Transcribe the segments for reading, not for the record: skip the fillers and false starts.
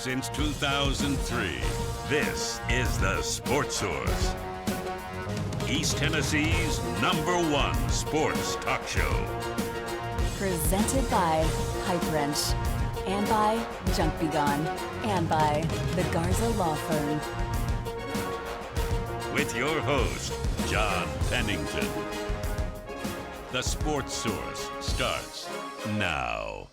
since 2003. This is the Sports Source, East Tennessee's #1 sports talk show. Presented by Pipe Wrench, and by Junk Be Gone, and by the Garza Law Firm. With your host, John Pennington. The Sports Source starts now.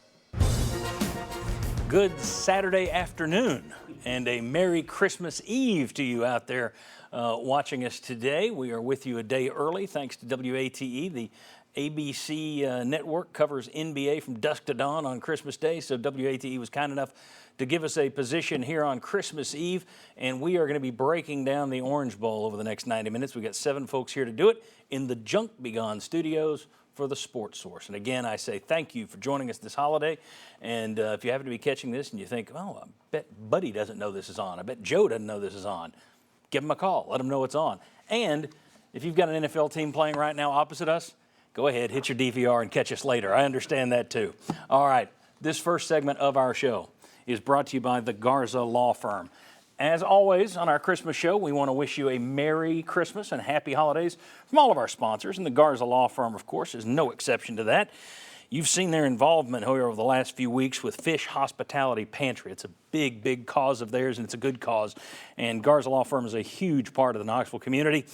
Good Saturday afternoon and a Merry Christmas Eve to you out there watching us today. We are with you a day early thanks to WATE. The ABC network covers NBA from dusk to dawn on Christmas Day, so WATE was kind enough to give us a position here on Christmas Eve, and we are going to be breaking down the Orange Bowl over the next 90 minutes. We've got 7 folks here to do it in the Junk Be Gone studios for the Sports Source. And again, I say thank you for joining us this holiday. And if you happen to be catching this and you think, oh, I bet Buddy doesn't know this is on, I bet Joe doesn't know this is on, give him a call, let him know it's on. And if you've got an NFL team playing right now opposite us, go ahead, hit your DVR and catch us later. I understand that too. All right, this first segment of our show is brought to you by the Garza Law Firm. As always, on our Christmas show, we want to wish you a Merry Christmas and Happy Holidays from all of our sponsors, and the Garza Law Firm, of course, is no exception to that. You've seen their involvement here over the last few weeks with Fish Hospitality Pantry. It's a big, big cause of theirs, and it's a good cause. And Garza Law Firm is a huge part of the Knoxville community.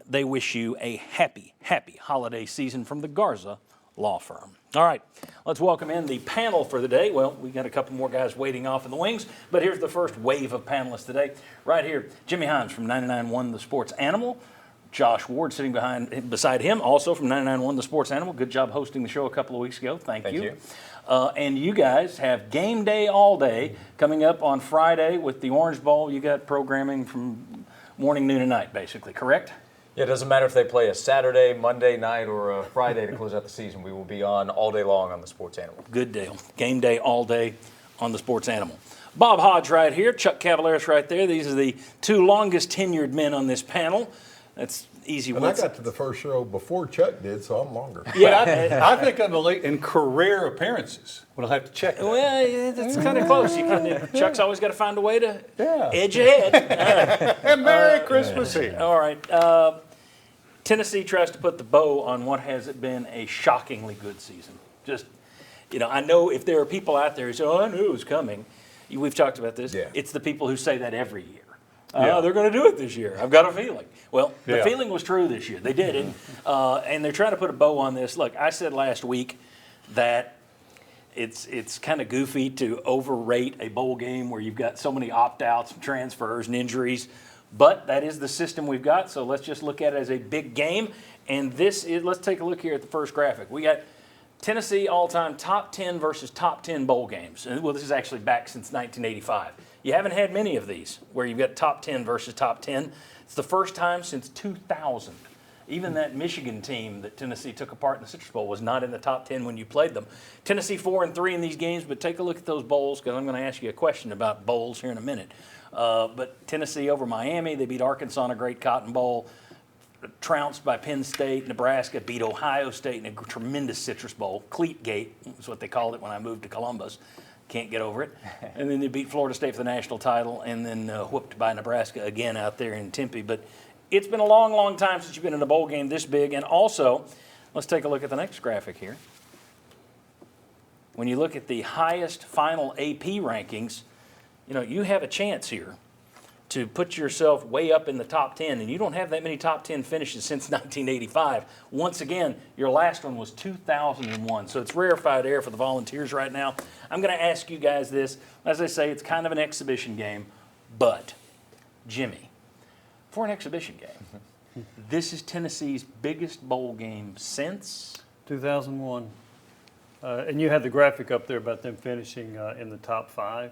They wish you a happy, happy holiday season from the Garza Law Firm. All right, let's welcome in the panel for the day. Well, we got a couple more guys waiting off in the wings, but here's the first wave of panelists today. Right here, Jimmy Himes from 99.1 The Sports Animal. Josh Ward sitting beside him, also from 99.1 The Sports Animal. Good job hosting the show a couple of weeks ago. Thank you. And you guys have game day all day coming up on Friday with the Orange Bowl. You got programming from morning, noon, and night, basically, correct? Yeah, it doesn't matter if they play a Saturday, Monday night, or a Friday to close out the season. We will be on all day long on the Sports Animal. Good deal. Game day all day on the Sports Animal. Bob Hodge right here, Chuck Cavaleris right there. These are the 2 longest tenured men on this panel. That's easy. And I got to the first show before Chuck did, so I'm longer. Yeah, I think I'm elite in career appearances. We'll have to check that. Well, yeah, that's kind of close. Chuck's always got to find a way to edge ahead. And Merry Christmas Eve. All right. Tennessee tries to put the bow on what has been a shockingly good season. Just, I know if there are people out there who say, oh, I knew it was coming. We've talked about this. Yeah. It's the people who say that every year. They're going to do it this year. I've got a feeling. Well, the feeling was true this year. They did it. And they're trying to put a bow on this. Look, I said last week that it's kind of goofy to overrate a bowl game where you've got so many opt-outs and transfers and injuries. But that is the system we've got, so let's just look at it as a big game. And let's take a look here at the first graphic. We got Tennessee all-time top 10 versus top 10 bowl games. And, well, this is actually back since 1985. You haven't had many of these where you've got top 10 versus top 10. It's the first time since 2000. Even that Michigan team that Tennessee took apart in the Citrus Bowl was not in the top 10 when you played them. Tennessee 4-3 in these games, but take a look at those bowls because I'm going to ask you a question about bowls here in a minute. But Tennessee over Miami, they beat Arkansas in a great Cotton Bowl, trounced by Penn State. Nebraska beat Ohio State in a tremendous Citrus Bowl. Cleat Gate is what they called it when I moved to Columbus. Can't get over it. And then they beat Florida State for the national title and then whooped by Nebraska again out there in Tempe. But it's been a long, long time since you've been in a bowl game this big. And also, let's take a look at the next graphic here. When you look at the highest final AP rankings, you have a chance here to put yourself way up in the top 10, and you don't have that many top 10 finishes since 1985. Once again, your last one was 2001, so it's rarefied air for the Volunteers right now. I'm going to ask you guys this. As I say, it's kind of an exhibition game, but, Jimmy, for an exhibition game, this is Tennessee's biggest bowl game since? 2001. And you had the graphic up there about them finishing in the top 5.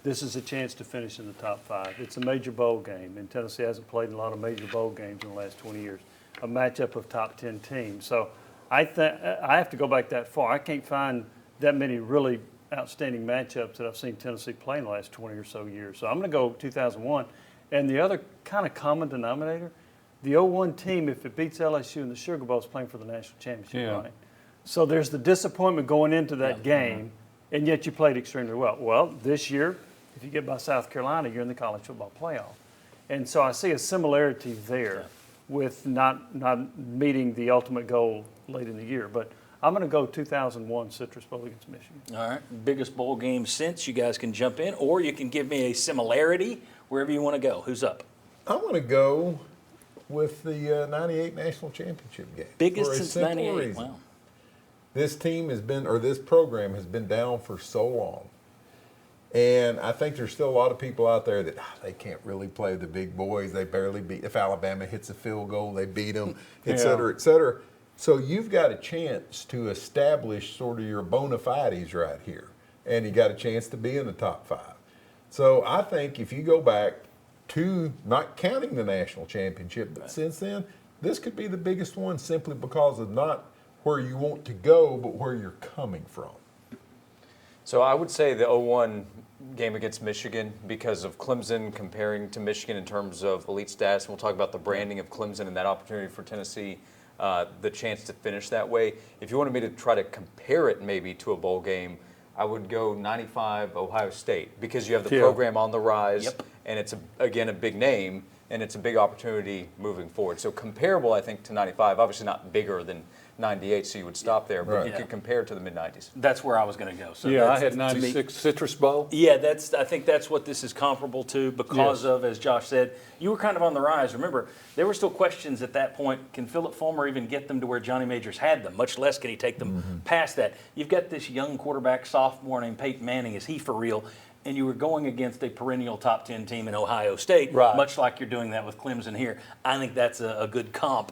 This is a chance to finish in the top 5. It's a major bowl game, and Tennessee hasn't played in a lot of major bowl games in the last 20 years. A matchup of top 10 teams. So I have to go back that far. I can't find that many really outstanding matchups that I've seen Tennessee play in the last 20 or so years. So I'm going to go 2001. And the other kind of common denominator, the 0-1 team, if it beats LSU in the Sugar Bowl, is playing for the national championship, right? So there's the disappointment going into that game, and yet you played extremely well. Well, this year, If you get by South Carolina, you're in the college football playoff. And so I see a similarity there with not meeting the ultimate goal late in the year. But I'm going to go 2001 Citrus Bowl against Michigan. All right, biggest bowl game since. You guys can jump in, or you can give me a similarity wherever you want to go. Who's up? I'm going to go with the 98 National Championship game. Biggest for a since simple 98. reason. Wow. This team has been, or this program has been down for so long. And I think there's still a lot of people out there that they can't really play the big boys. They barely beat. If Alabama hits a field goal, they beat them, et cetera, et cetera. So you've got a chance to establish sort of your bona fides right here. And you got a chance to be in the top 5. So I think if you go back to, not counting the national championship, but since then, this could be the biggest one simply because of not where you want to go, but where you're coming from. So I would say the 01 game against Michigan, because of Clemson comparing to Michigan in terms of elite stats, and we'll talk about the branding of Clemson and that opportunity for Tennessee, the chance to finish that way. If you wanted me to try to compare it maybe to a bowl game, I would go 95 Ohio State, because you have the program on the rise, and it's, again, a big name, and it's a big opportunity moving forward. So comparable, I think, to 95, obviously not bigger than 98, so you would stop there, but you could compare it to the mid-90s. That's where I was going to go. So Yeah, I that's, had to me- 96 Citrus Bowl. Yeah, I think that's what this is comparable to because of, as Josh said, you were kind of on the rise. Remember, there were still questions at that point. Can Philip Fulmer even get them to where Johnny Majors had them? Much less can he take them past that. You've got this young quarterback sophomore named Peyton Manning. Is he for real? And you were going against a perennial top 10 team in Ohio State, much like you're doing that with Clemson here. I think that's a good comp.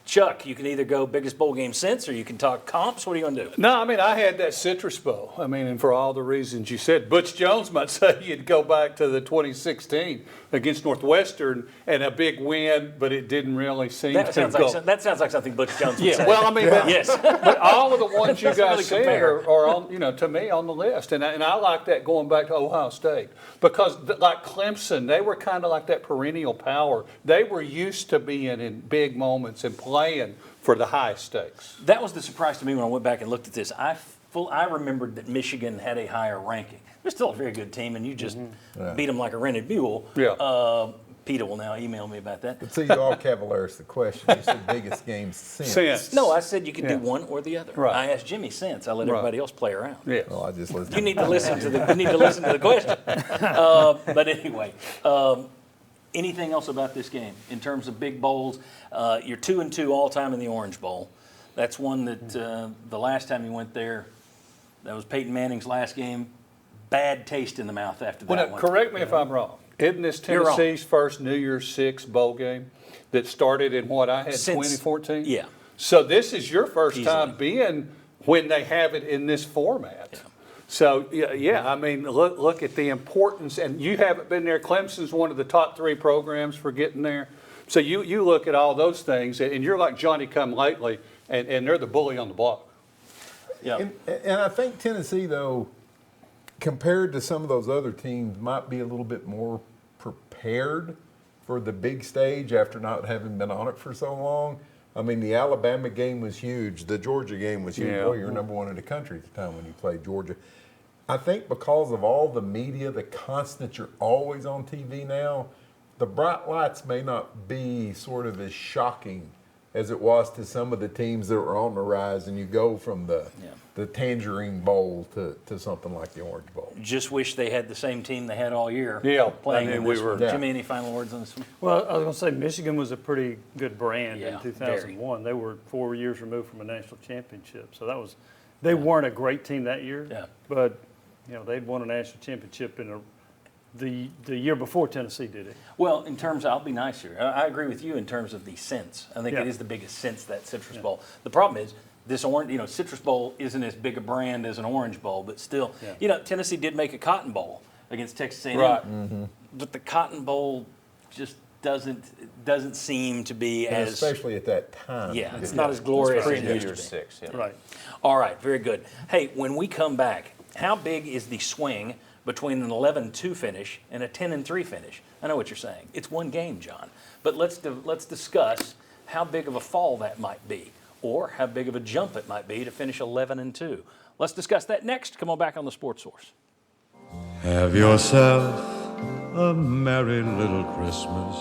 Chuck, you can either go biggest bowl game since, or you can talk comps. What are you going to do? No, I mean, I had that Citrus Bowl. I mean, and for all the reasons you said, Butch Jones might say you'd go back to the 2016 against Northwestern and a big win, but it didn't really seem That to sounds go. like something Butch Jones would say. Yeah, well, I mean, but, yes. but all of the ones you Doesn't guys really said compare. are on, to me, on the list. And I like that going back to Ohio State because, like Clemson, they were kind of like that perennial power. They were used to being in big moments and playing for the high stakes. That was the surprise to me when I went back and looked at this. I remembered that Michigan had a higher ranking. They're still a very good team, and you just beat them like a rented mule. Yeah. PETA will now email me about that. But see, you all Cavaliers the question. You said biggest game since. No, I said you could do one or the other. Right. I asked Jimmy since. I let everybody else play around. Yeah. Well, I just listened. You need to listen to the question. But anyway, anything else about this game in terms of big bowls? You're 2-2 all time in the Orange Bowl. That's one that the last time you went there, that was Peyton Manning's last game. Bad taste in the mouth after that Well, now, one. correct me if I'm wrong. Isn't this You're wrong. Tennessee's first New Year's Six bowl game that started in what I had, Since- 2014? yeah. So this is your first Easily. time being when they have it in this format. So, yeah, I mean, look at the importance, and you haven't been there. Clemson's one of the top 3 programs for getting there. So you look at all those things, and you're like Johnny come lately, and they're the bully on the block. Yeah. And I think Tennessee, though, compared to some of those other teams, might be a little bit more prepared for the big stage after not having been on it for so long. I mean, the Alabama game was huge. The Georgia game was huge. Yeah. Boy, you're number 1 in the country at the time when you played Georgia. I think because of all the media, the constant, you're always on TV now, the bright lights may not be sort of as shocking as it was to some of the teams that were on the rise, and you go from the Tangerine Bowl to something like the Orange Bowl. Just wish they had the same team they had all year. Yeah, playing I mean, in we this were- one. Yeah. Jimmy, any final words on this one? Well, I was going to say Michigan was a pretty good brand Yeah, in 2001. They were 4 years removed from a national championship, so they weren't a great team that year. Yeah. But they'd won a national championship in the year before Tennessee did it. Well, in terms of, I'll be nice here. I agree with you in terms of the sense. I think Yeah. it is the biggest sense, that Citrus Bowl. The problem is, this orange, Citrus Bowl isn't as big a brand as an Orange Bowl, but still, Tennessee did make a Cotton Bowl against Texas A&M. Right. But the Cotton Bowl just doesn't seem to be And as, especially at that time. yeah, it's not as glorious as it Pre-New used to Year's be. 6, yeah. Right. All right, very good. Hey, when we come back, how big is the swing between an 11-2 finish and a 10-3 finish? I know what you're saying. It's one game, John. But let's discuss how big of a fall that might be, or how big of a jump it might be to finish 11-2. Let's discuss that next. Come on back on the Sports Source. Have yourself a merry little Christmas.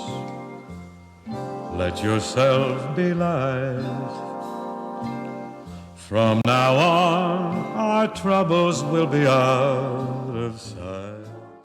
Let yourself be light. From now on, our troubles will be out of sight.